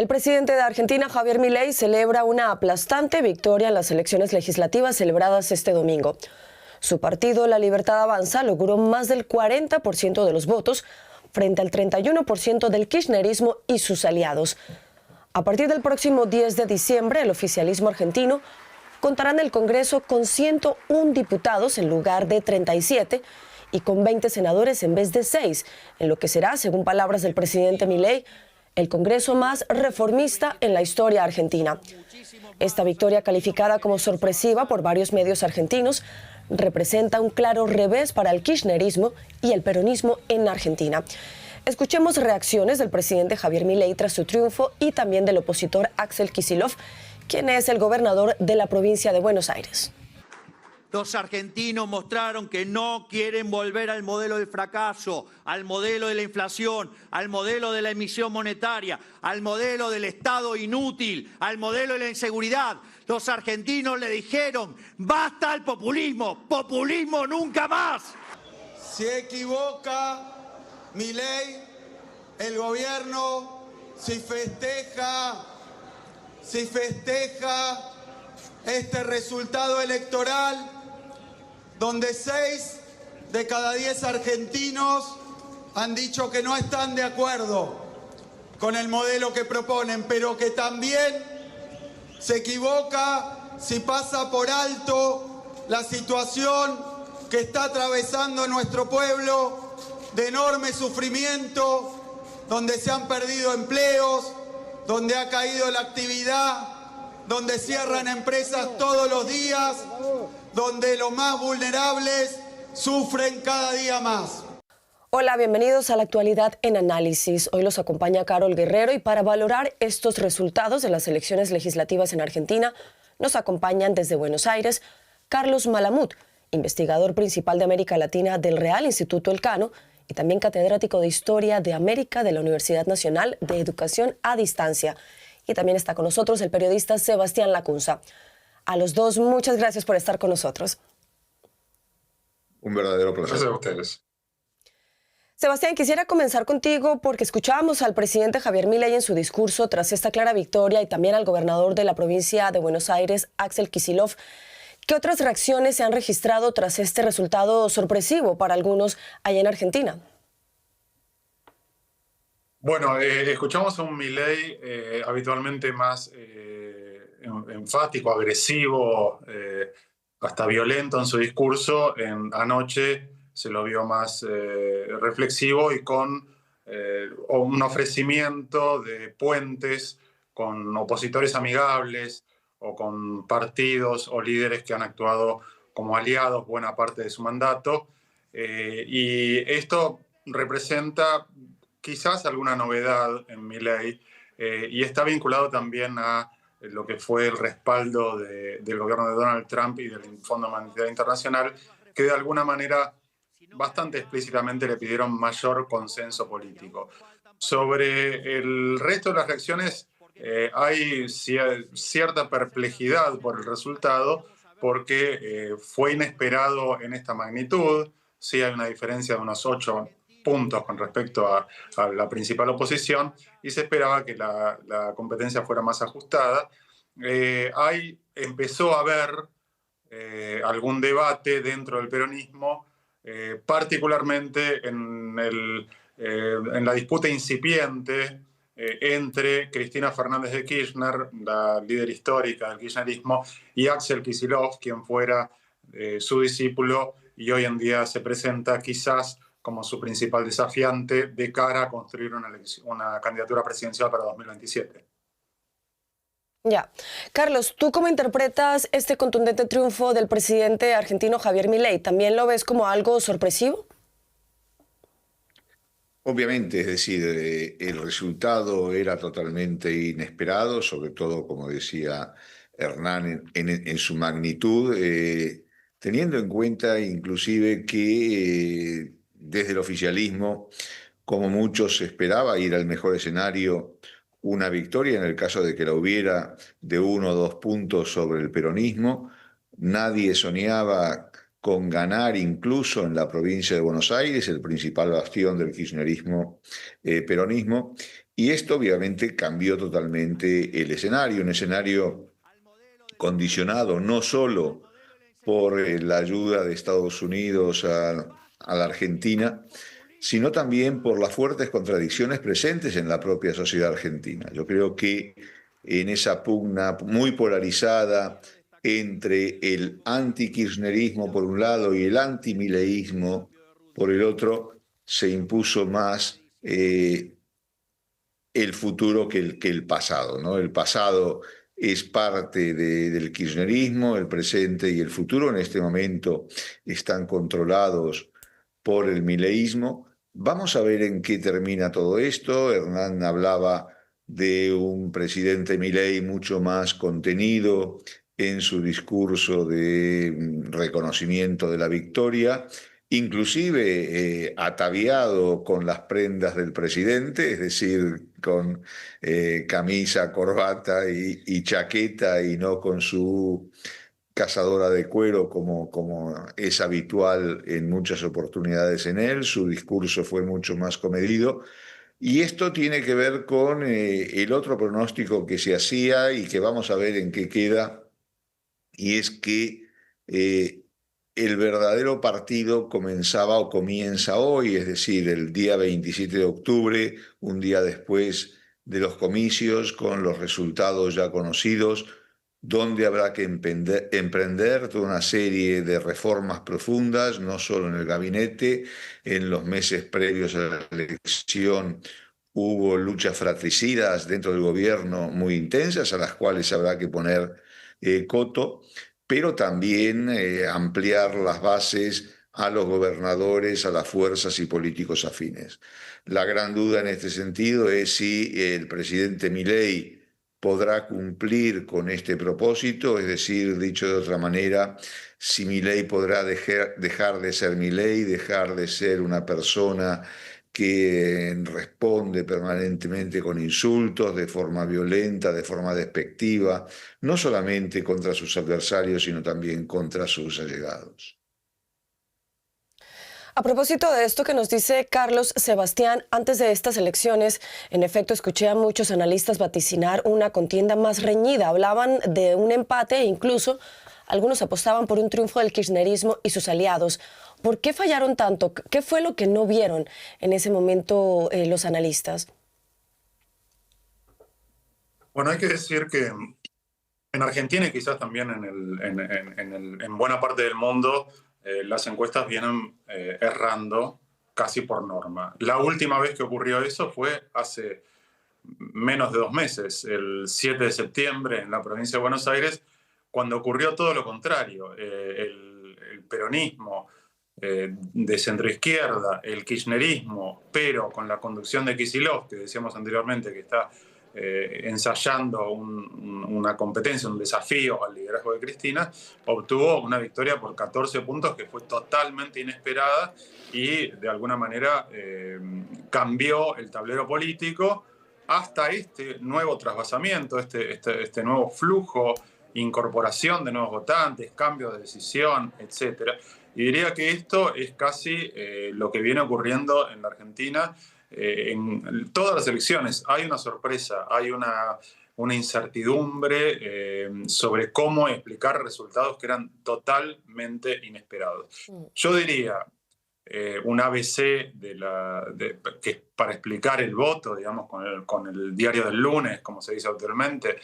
El presidente de Argentina, Javier Milei, celebra una aplastante victoria en las elecciones legislativas celebradas este domingo. Su partido, La Libertad Avanza, logró más del 40% de los votos frente al 31% del kirchnerismo y sus aliados. A partir del próximo 10 de diciembre, el oficialismo argentino contará en el Congreso con 101 diputados en lugar de 37 y con 20 senadores en vez de 6, en lo que será, según palabras del presidente Milei, el Congreso más reformista en la historia argentina. Esta victoria, calificada como sorpresiva por varios medios argentinos, representa un claro revés para el kirchnerismo y el peronismo en Argentina. Escuchemos reacciones del presidente Javier Milei tras su triunfo y también del opositor Axel Kicillof, quien es el gobernador de la provincia de Buenos Aires. Los argentinos mostraron que no quieren volver al modelo del fracaso, al modelo de la inflación, al modelo de la emisión monetaria, al modelo del Estado inútil, al modelo de la inseguridad. Los argentinos le dijeron, basta al populismo, populismo nunca más. Se equivoca Milei, el gobierno, si festeja este resultado electoral, donde 6 de cada 10 argentinos han dicho que no están de acuerdo con el modelo que proponen, pero que también se equivoca si pasa por alto la situación que está atravesando nuestro pueblo de enorme sufrimiento, donde se han perdido empleos, donde ha caído la actividad, donde cierran empresas todos los días, donde los más vulnerables sufren cada día más. Hola, bienvenidos a La Actualidad en Análisis. Hoy los acompaña Carol Guerrero y para valorar estos resultados de las elecciones legislativas en Argentina nos acompañan desde Buenos Aires Carlos Malamud, investigador principal de América Latina del Real Instituto Elcano y también catedrático de Historia de América de la Universidad Nacional de Educación a Distancia. Y también está con nosotros el periodista Sebastián Lacunza. A los dos, muchas gracias por estar con nosotros. Un verdadero placer. Gracias a ustedes. Sebastián, quisiera comenzar contigo porque escuchábamos al presidente Javier Milei en su discurso tras esta clara victoria y también al gobernador de la provincia de Buenos Aires, Axel Kicillof. ¿Qué otras reacciones se han registrado tras este resultado sorpresivo para algunos allá en Argentina? Bueno, escuchamos a un Milei habitualmente más enfático, agresivo, hasta violento en su discurso. Anoche se lo vio más reflexivo y con un ofrecimiento de puentes con opositores amigables o con partidos o líderes que han actuado como aliados buena parte de su mandato. Y esto representa quizás alguna novedad en Milei y está vinculado también a lo que fue el respaldo del gobierno de Donald Trump y del Fondo Monetario Internacional, que de alguna manera bastante explícitamente le pidieron mayor consenso político. Sobre el resto de las reacciones hay cierta perplejidad por el resultado porque fue inesperado en esta magnitud. Sí hay una diferencia de unos 8 puntos con respecto a la principal oposición y se esperaba que la competencia fuera más ajustada. Empezó a haber algún debate dentro del peronismo, particularmente en la disputa incipiente entre Cristina Fernández de Kirchner, la líder histórica del kirchnerismo, y Axel Kicillof, quien fuera su discípulo y hoy en día se presenta quizás como su principal desafiante de cara a construir una candidatura presidencial para 2027. Ya. Carlos, ¿tú cómo interpretas este contundente triunfo del presidente argentino Javier Milei? ¿También lo ves como algo sorpresivo? Obviamente, es decir, el resultado era totalmente inesperado, sobre todo, como decía Hernán, en su magnitud, teniendo en cuenta inclusive que desde el oficialismo, como muchos se esperaba, ir al mejor escenario una victoria en el caso de que la hubiera de 1 o 2 puntos sobre el peronismo. Nadie soñaba con ganar incluso en la provincia de Buenos Aires, el principal bastión del kirchnerismo peronismo. Y esto obviamente cambió totalmente el escenario, un escenario condicionado no solo por la ayuda de Estados Unidos a la Argentina, sino también por las fuertes contradicciones presentes en la propia sociedad argentina. Yo creo que en esa pugna muy polarizada entre el anti-kirchnerismo por un lado y el anti-mileísmo por el otro, se impuso más el futuro que el pasado, ¿no? El pasado es parte del kirchnerismo, el presente y el futuro en este momento están controlados por el mileísmo. Vamos a ver en qué termina todo esto. Hernán hablaba de un presidente Milei mucho más contenido en su discurso de reconocimiento de la victoria, inclusive ataviado con las prendas del presidente, es decir, con camisa, corbata y chaqueta, y no con su cazadora de cuero como es habitual en muchas oportunidades en él. Su discurso fue mucho más comedido. Y esto tiene que ver con el otro pronóstico que se hacía y que vamos a ver en qué queda, y es que el verdadero partido comenzaba o comienza hoy, es decir, el día 27 de octubre, un día después de los comicios, con los resultados ya conocidos, donde habrá que emprender toda una serie de reformas profundas, no solo en el gabinete. En los meses previos a la elección hubo luchas fratricidas dentro del gobierno muy intensas, a las cuales habrá que poner coto, pero también ampliar las bases a los gobernadores, a las fuerzas y políticos afines. La gran duda en este sentido es si el presidente Milei podrá cumplir con este propósito, es decir, dicho de otra manera, si Milei podrá dejar de ser Milei, dejar de ser una persona que responde permanentemente con insultos, de forma violenta, de forma despectiva, no solamente contra sus adversarios, sino también contra sus allegados. A propósito de esto que nos dice Carlos Sebastián, antes de estas elecciones, en efecto, escuché a muchos analistas vaticinar una contienda más reñida. Hablaban de un empate e incluso algunos apostaban por un triunfo del kirchnerismo y sus aliados. ¿Por qué fallaron tanto? ¿Qué fue lo que no vieron en ese momento los analistas? Bueno, hay que decir que en Argentina y quizás también en buena parte del mundo, las encuestas vienen errando casi por norma. La última vez que ocurrió eso fue hace menos de 2 meses, el 7 de septiembre en la provincia de Buenos Aires, cuando ocurrió todo lo contrario. El peronismo de centroizquierda, el kirchnerismo, pero con la conducción de Kicillof, que decíamos anteriormente que está ensayando una competencia, un desafío al liderazgo de Cristina, obtuvo una victoria por 14 puntos que fue totalmente inesperada y de alguna manera cambió el tablero político hasta este nuevo trasvasamiento, este nuevo flujo, incorporación de nuevos votantes, cambio de decisión, etc. Y diría que esto es casi lo que viene ocurriendo en la Argentina. En todas las elecciones hay una sorpresa, hay una incertidumbre sobre cómo explicar resultados que eran totalmente inesperados. Yo diría un ABC que para explicar el voto, digamos, con el diario del lunes, como se dice actualmente,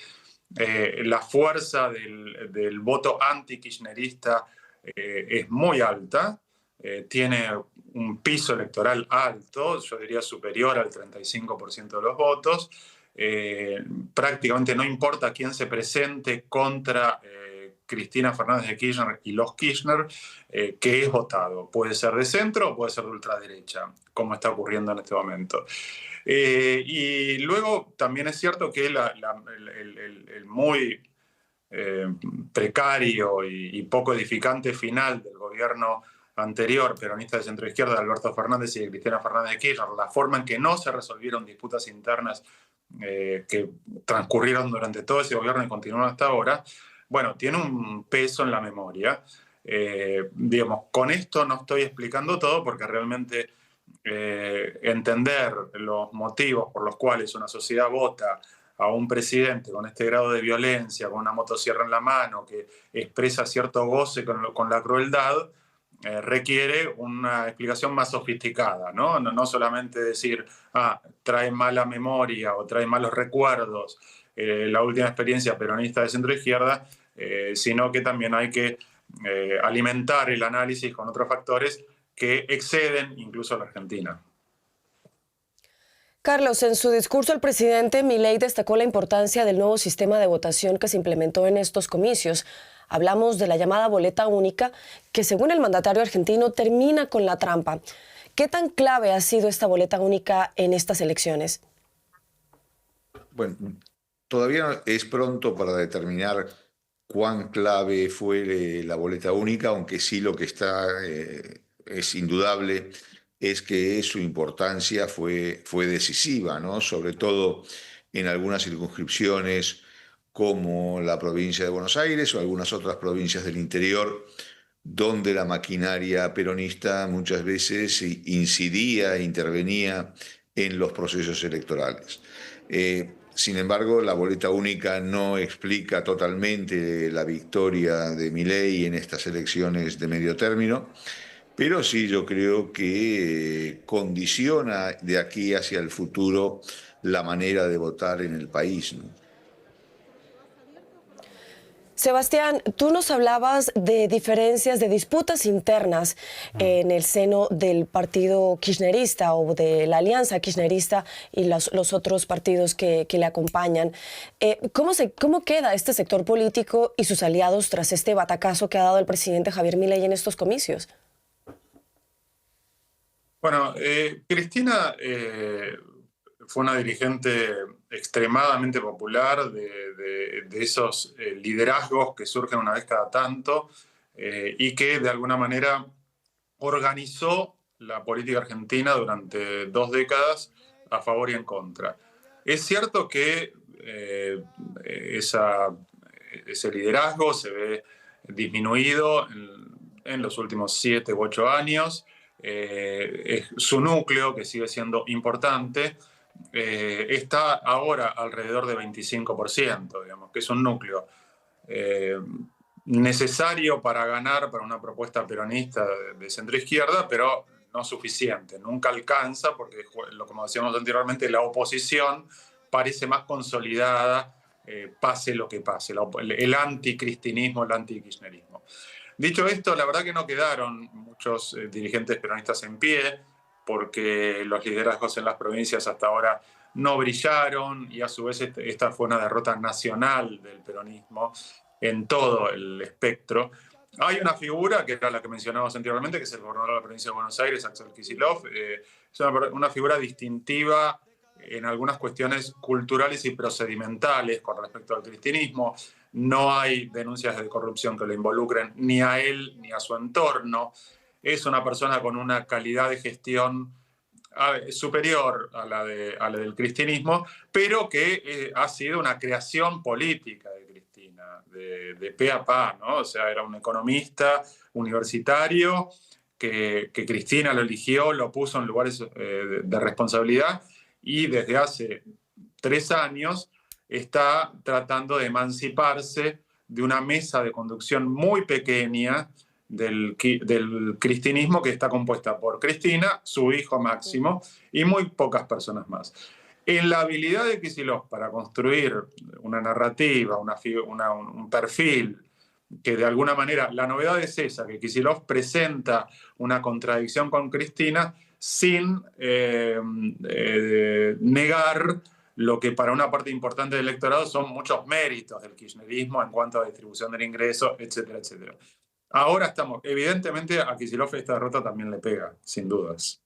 la fuerza del voto anti-kirchnerista es muy alta. Tiene un piso electoral alto, yo diría superior al 35% de los votos. Prácticamente no importa quién se presente contra Cristina Fernández de Kirchner y los Kirchner, que es votado. Puede ser de centro o puede ser de ultraderecha, como está ocurriendo en este momento. Y luego también es cierto que el muy precario y poco edificante final del gobierno anterior, peronista de centroizquierda, de Alberto Fernández y de Cristina Fernández de Kirchner, la forma en que no se resolvieron disputas internas que transcurrieron durante todo ese gobierno y continúan hasta ahora, bueno, tiene un peso en la memoria. Digamos, con esto no estoy explicando todo porque realmente entender los motivos por los cuales una sociedad vota a un presidente con este grado de violencia, con una motosierra en la mano, que expresa cierto goce con la crueldad, requiere una explicación más sofisticada, ¿no? No solamente decir, trae mala memoria o trae malos recuerdos la última experiencia peronista de centro-izquierda, sino que también hay que alimentar el análisis con otros factores que exceden incluso a la Argentina. Carlos, en su discurso el presidente Milei destacó la importancia del nuevo sistema de votación que se implementó en estos comicios. Hablamos de la llamada boleta única, que según el mandatario argentino termina con la trampa. ¿Qué tan clave ha sido esta boleta única en estas elecciones? Bueno, todavía es pronto para determinar cuán clave fue la boleta única, aunque sí lo que está es indudable es que su importancia fue decisiva, ¿no? Sobre todo en algunas circunscripciones como la provincia de Buenos Aires o algunas otras provincias del interior, donde la maquinaria peronista muchas veces incidía, intervenía en los procesos electorales. Sin embargo, la boleta única no explica totalmente la victoria de Milei en estas elecciones de medio término, pero sí yo creo que condiciona de aquí hacia el futuro la manera de votar en el país, ¿no? Sebastián, tú nos hablabas de diferencias, de disputas internas en el seno del partido kirchnerista o de la alianza kirchnerista y los otros partidos que le acompañan. ¿Cómo queda este sector político y sus aliados tras este batacazo que ha dado el presidente Javier Milei en estos comicios? Bueno, Cristina fue una dirigente extremadamente popular, de esos liderazgos que surgen una vez cada tanto y que de alguna manera organizó la política argentina durante 2 décadas a favor y en contra. Es cierto que ese liderazgo se ve disminuido en los últimos 7 u 8 años. Su núcleo, que sigue siendo importante, está ahora alrededor de 25%, digamos, que es un núcleo necesario para ganar para una propuesta peronista de centro-izquierda, pero no suficiente. Nunca alcanza porque, como decíamos anteriormente, la oposición parece más consolidada, pase lo que pase, el anticristinismo, el antikirchnerismo. Dicho esto, la verdad que no quedaron muchos dirigentes peronistas en pie, porque los liderazgos en las provincias hasta ahora no brillaron y a su vez esta fue una derrota nacional del peronismo en todo el espectro. Hay una figura, que era la que mencionábamos anteriormente, que es el gobernador de la provincia de Buenos Aires, Axel Kicillof. Es una figura distintiva en algunas cuestiones culturales y procedimentales con respecto al cristinismo. No hay denuncias de corrupción que lo involucren ni a él ni a su entorno. Es una persona con una calidad de gestión superior a la del cristinismo, pero que ha sido una creación política de Cristina, de pe a pa, ¿no? O sea, era un economista universitario que Cristina lo eligió, lo puso en lugares de responsabilidad y desde hace 3 años está tratando de emanciparse de una mesa de conducción muy pequeña del cristinismo, que está compuesta por Cristina, su hijo Máximo y muy pocas personas más. En la habilidad de Kicillof para construir una narrativa, un perfil, que de alguna manera, la novedad es esa, que Kicillof presenta una contradicción con Cristina sin negar lo que para una parte importante del electorado son muchos méritos del kirchnerismo en cuanto a distribución del ingreso, etcétera, etcétera. Ahora evidentemente a Kicillof esta derrota también le pega, sin dudas.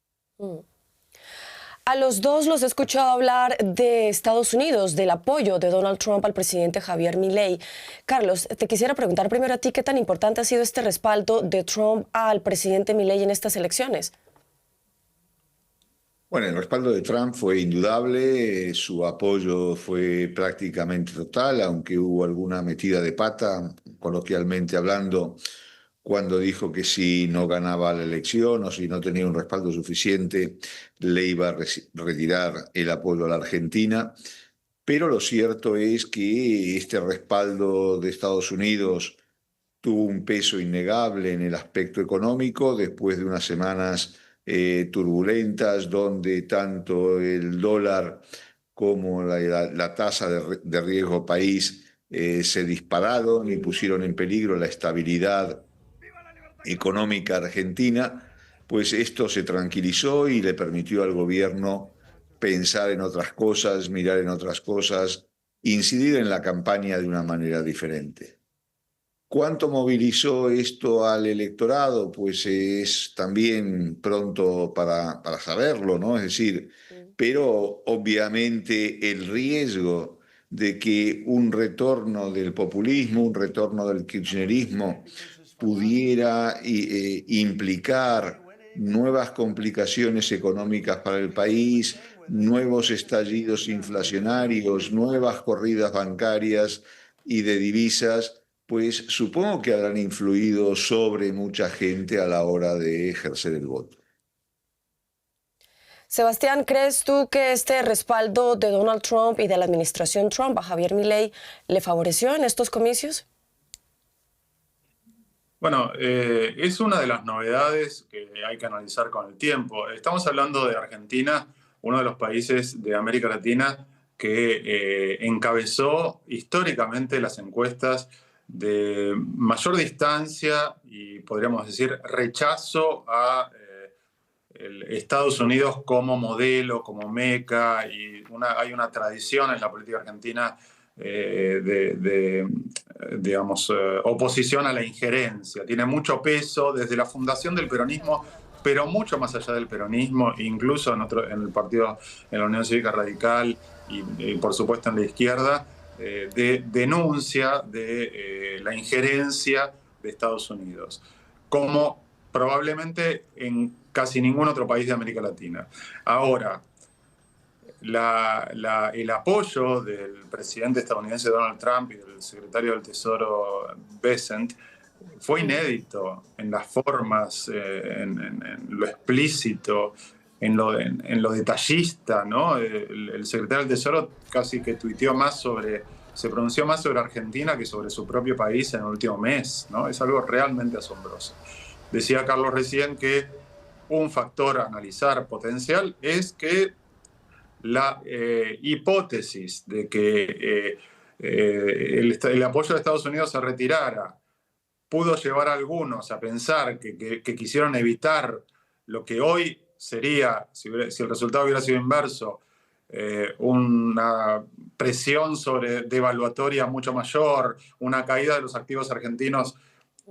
A los dos los he escuchado hablar de Estados Unidos, del apoyo de Donald Trump al presidente Javier Milei. Carlos, te quisiera preguntar primero a ti, ¿qué tan importante ha sido este respaldo de Trump al presidente Milei en estas elecciones? Bueno, el respaldo de Trump fue indudable, su apoyo fue prácticamente total, aunque hubo alguna metida de pata, coloquialmente hablando, cuando dijo que si no ganaba la elección o si no tenía un respaldo suficiente, le iba a retirar el apoyo a la Argentina. Pero lo cierto es que este respaldo de Estados Unidos tuvo un peso innegable en el aspecto económico después de unas semanas turbulentas donde tanto el dólar como la tasa de riesgo país se dispararon y pusieron en peligro la estabilidad económica argentina. Pues esto se tranquilizó y le permitió al gobierno pensar en otras cosas, mirar en otras cosas, incidir en la campaña de una manera diferente. ¿Cuánto movilizó esto al electorado? Pues es también pronto para saberlo, ¿no? Es decir, pero obviamente el riesgo de que un retorno del populismo, un retorno del kirchnerismo pudiera implicar nuevas complicaciones económicas para el país, nuevos estallidos inflacionarios, nuevas corridas bancarias y de divisas, pues supongo que habrán influido sobre mucha gente a la hora de ejercer el voto. Sebastián, ¿crees tú que este respaldo de Donald Trump y de la administración Trump a Javier Milei le favoreció en estos comicios? Bueno, es una de las novedades que hay que analizar con el tiempo. Estamos hablando de Argentina, uno de los países de América Latina que encabezó históricamente las encuestas de mayor distancia y podríamos decir rechazo a Estados Unidos como modelo, como meca, y hay una tradición en la política argentina digamos, oposición a la injerencia. Tiene mucho peso desde la fundación del peronismo, pero mucho más allá del peronismo, incluso en el partido, en la Unión Cívica Radical y por supuesto en la izquierda, de denuncia de la injerencia de Estados Unidos, como probablemente en casi ningún otro país de América Latina. Ahora, el apoyo del presidente estadounidense Donald Trump y del secretario del Tesoro Bessent fue inédito en las formas, en lo explícito, en lo detallista, ¿no? El secretario del Tesoro casi que se pronunció más sobre Argentina que sobre su propio país en el último mes, ¿no? Es algo realmente asombroso. Decía Carlos recién que un factor a analizar potencial es que la hipótesis de que el apoyo de Estados Unidos se retirara pudo llevar a algunos a pensar que quisieron evitar lo que hoy sería, si el resultado hubiera sido inverso, una presión devaluatoria mucho mayor, una caída de los activos argentinos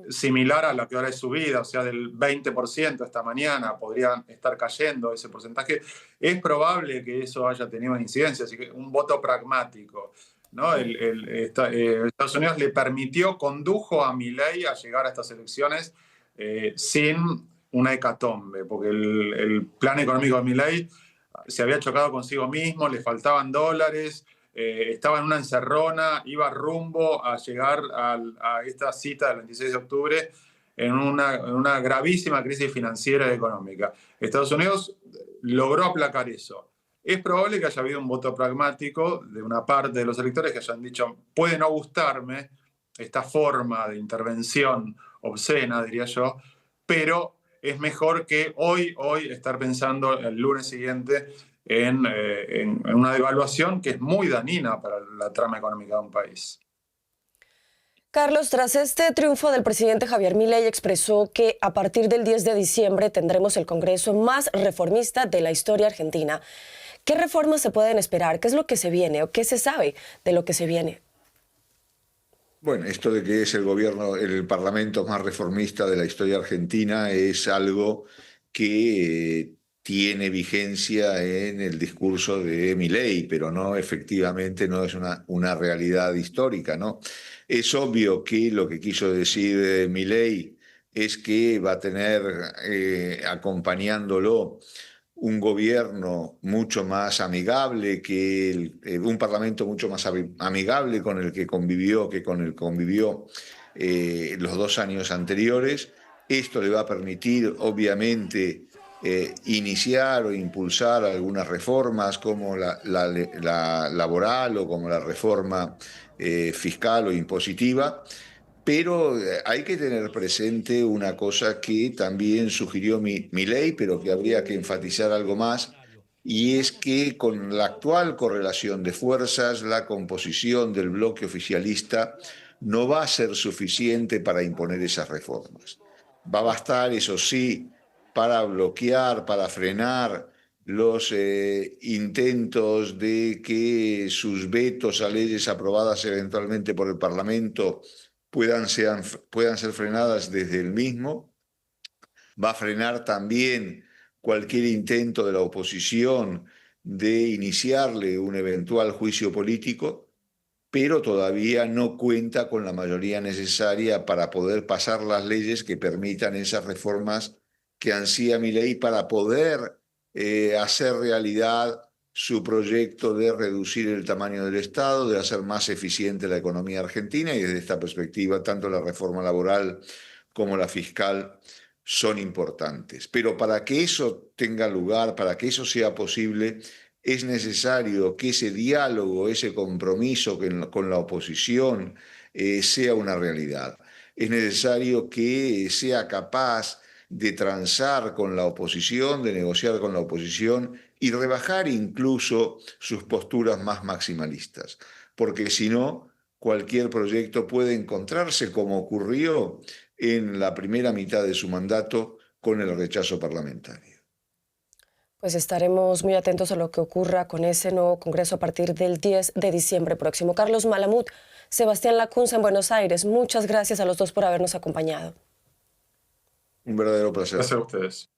similar a la que ahora es subida, o sea, del 20% esta mañana, podrían estar cayendo ese porcentaje. Es probable que eso haya tenido una incidencia, así que un voto pragmático, ¿no? Estados Unidos le condujo a Milei a llegar a estas elecciones sin una hecatombe, porque el plan económico de Milei se había chocado consigo mismo, le faltaban dólares, estaba en una encerrona, iba rumbo a llegar a esta cita del 26 de octubre en una gravísima crisis financiera y económica. Estados Unidos logró aplacar eso. Es probable que haya habido un voto pragmático de una parte de los electores que hayan dicho, puede no gustarme esta forma de intervención obscena, diría yo, pero es mejor que hoy estar pensando el lunes siguiente en una devaluación que es muy dañina para la trama económica de un país. Carlos, tras este triunfo del presidente Javier Milei, expresó que a partir del 10 de diciembre tendremos el Congreso más reformista de la historia argentina. ¿Qué reformas se pueden esperar? ¿Qué es lo que se viene o qué se sabe de lo que se viene? Bueno, esto de que es el parlamento más reformista de la historia argentina es algo que tiene vigencia en el discurso de Milei, pero no, efectivamente no es una realidad histórica, ¿no? Es obvio que lo que quiso decir Milei es que va a tener acompañándolo un gobierno mucho más amigable, un parlamento mucho más amigable con el que convivió los 2 años anteriores. Esto le va a permitir, obviamente, iniciar o impulsar algunas reformas como la laboral o como la reforma fiscal o impositiva. Pero hay que tener presente una cosa que también sugirió Milei, pero que habría que enfatizar algo más, y es que con la actual correlación de fuerzas, la composición del bloque oficialista no va a ser suficiente para imponer esas reformas. Va a bastar, eso sí, para bloquear, para frenar los intentos de que sus vetos a leyes aprobadas eventualmente por el Parlamento puedan ser frenadas desde el mismo. Va a frenar también cualquier intento de la oposición de iniciarle un eventual juicio político, pero todavía no cuenta con la mayoría necesaria para poder pasar las leyes que permitan esas reformas que ansía Milei para poder hacer realidad su proyecto de reducir el tamaño del Estado, de hacer más eficiente la economía argentina, y desde esta perspectiva tanto la reforma laboral como la fiscal son importantes. Pero para que eso tenga lugar, para que eso sea posible, es necesario que ese diálogo, ese compromiso con la oposición sea una realidad. Es necesario que sea capaz de transar con la oposición, de negociar con la oposición y rebajar incluso sus posturas más maximalistas. Porque si no, cualquier proyecto puede encontrarse, como ocurrió en la primera mitad de su mandato, con el rechazo parlamentario. Pues estaremos muy atentos a lo que ocurra con ese nuevo Congreso a partir del 10 de diciembre próximo. Carlos Malamud, Sebastián Lacunza en Buenos Aires, muchas gracias a los dos por habernos acompañado. Un verdadero placer. Gracias a ustedes.